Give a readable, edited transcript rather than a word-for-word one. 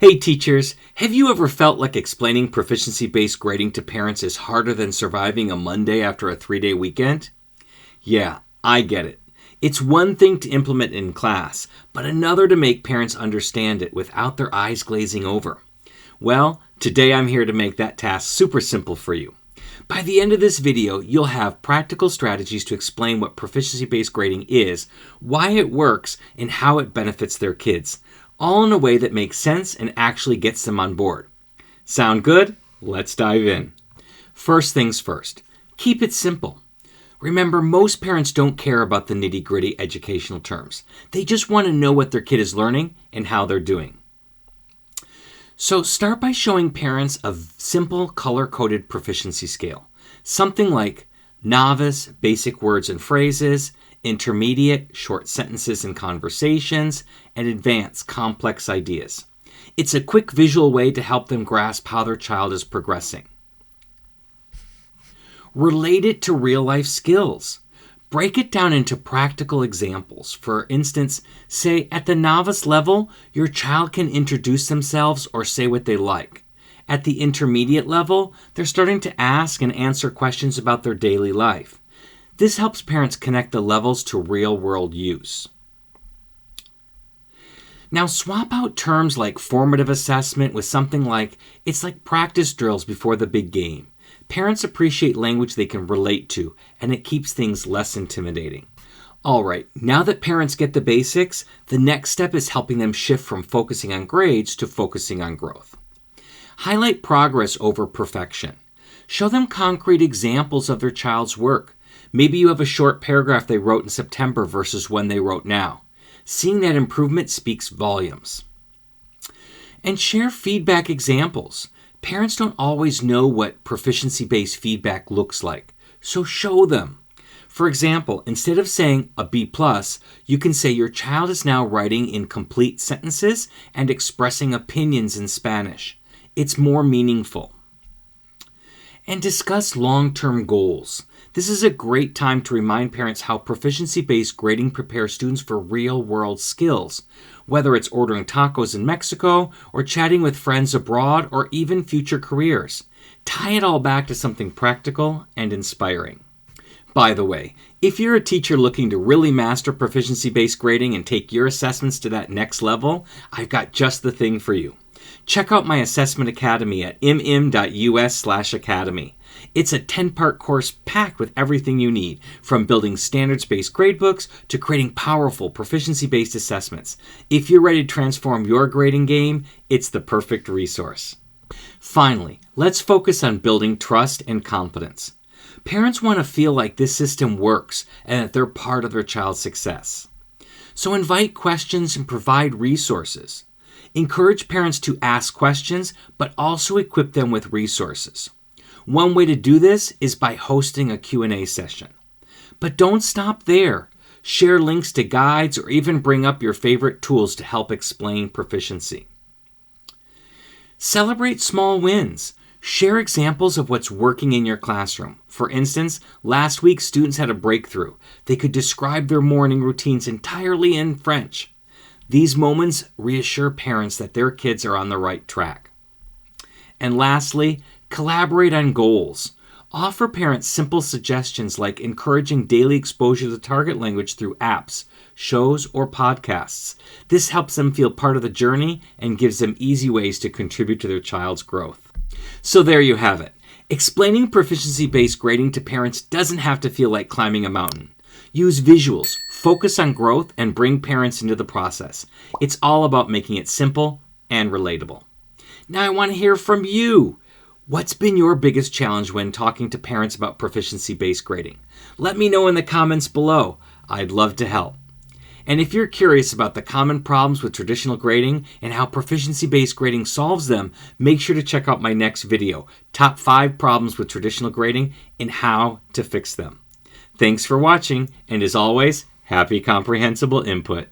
Hey teachers, have you ever felt like explaining proficiency-based grading to parents is harder than surviving a Monday after a 3-day weekend? Yeah, I get it. It's one thing to implement in class, but another to make parents understand it without their eyes glazing over. Well, today I'm here to make that task super simple for you. By the end of this video, you'll have practical strategies to explain what proficiency-based grading is, why it works, and how it benefits their kids, all in a way that makes sense and actually gets them on board. Sound good? Let's dive in. First things first, keep it simple. Remember, most parents don't care about the nitty-gritty educational terms. They just want to know what their kid is learning and how they're doing. So start by showing parents a simple color-coded proficiency scale. Something like novice, basic words and phrases, intermediate, short sentences and conversations, and advanced, complex ideas. It's a quick visual way to help them grasp how their child is progressing. Relate it to real-life skills. Break it down into practical examples. For instance, say at the novice level, your child can introduce themselves or say what they like. At the intermediate level, they're starting to ask and answer questions about their daily life. This helps parents connect the levels to real-world use. Now swap out terms like formative assessment with something like, it's like practice drills before the big game. Parents appreciate language they can relate to, and it keeps things less intimidating. All right, now that parents get the basics, the next step is helping them shift from focusing on grades to focusing on growth. Highlight progress over perfection. Show them concrete examples of their child's work. Maybe you have a short paragraph they wrote in September versus one they wrote now. Seeing that improvement speaks volumes. And share feedback examples. Parents don't always know what proficiency-based feedback looks like, so show them. For example, instead of saying a B+, you can say your child is now writing in complete sentences and expressing opinions in Spanish. It's more meaningful. And discuss long-term goals. This is a great time to remind parents how proficiency-based grading prepares students for real-world skills, whether it's ordering tacos in Mexico or chatting with friends abroad or even future careers. Tie it all back to something practical and inspiring. By the way, if you're a teacher looking to really master proficiency-based grading and take your assessments to that next level, I've got just the thing for you. Check out my assessment academy at mm.us/academy. It's a 10-part course packed with everything you need, from building standards-based gradebooks to creating powerful proficiency-based assessments. If you're ready to transform your grading game, it's the perfect resource. Finally, let's focus on building trust and confidence. Parents want to feel like this system works and that they're part of their child's success. So invite questions and provide resources. Encourage parents to ask questions, but also equip them with resources. One way to do this is by hosting a Q&A session. But don't stop there. Share links to guides or even bring up your favorite tools to help explain proficiency. Celebrate small wins. Share examples of what's working in your classroom. For instance, last week students had a breakthrough. They could describe their morning routines entirely in French. These moments reassure parents that their kids are on the right track. And lastly, collaborate on goals. Offer parents simple suggestions like encouraging daily exposure to target language through apps, shows, or podcasts. This helps them feel part of the journey and gives them easy ways to contribute to their child's growth. So there you have it. Explaining proficiency-based grading to parents doesn't have to feel like climbing a mountain. Use visuals, focus on growth, and bring parents into the process. It's all about making it simple and relatable. Now I want to hear from you. What's been your biggest challenge when talking to parents about proficiency-based grading? Let me know in the comments below. I'd love to help. And if you're curious about the common problems with traditional grading and how proficiency-based grading solves them, make sure to check out my next video, Top 5 Problems with Traditional Grading and How to Fix Them. Thanks for watching, and as always, happy comprehensible input.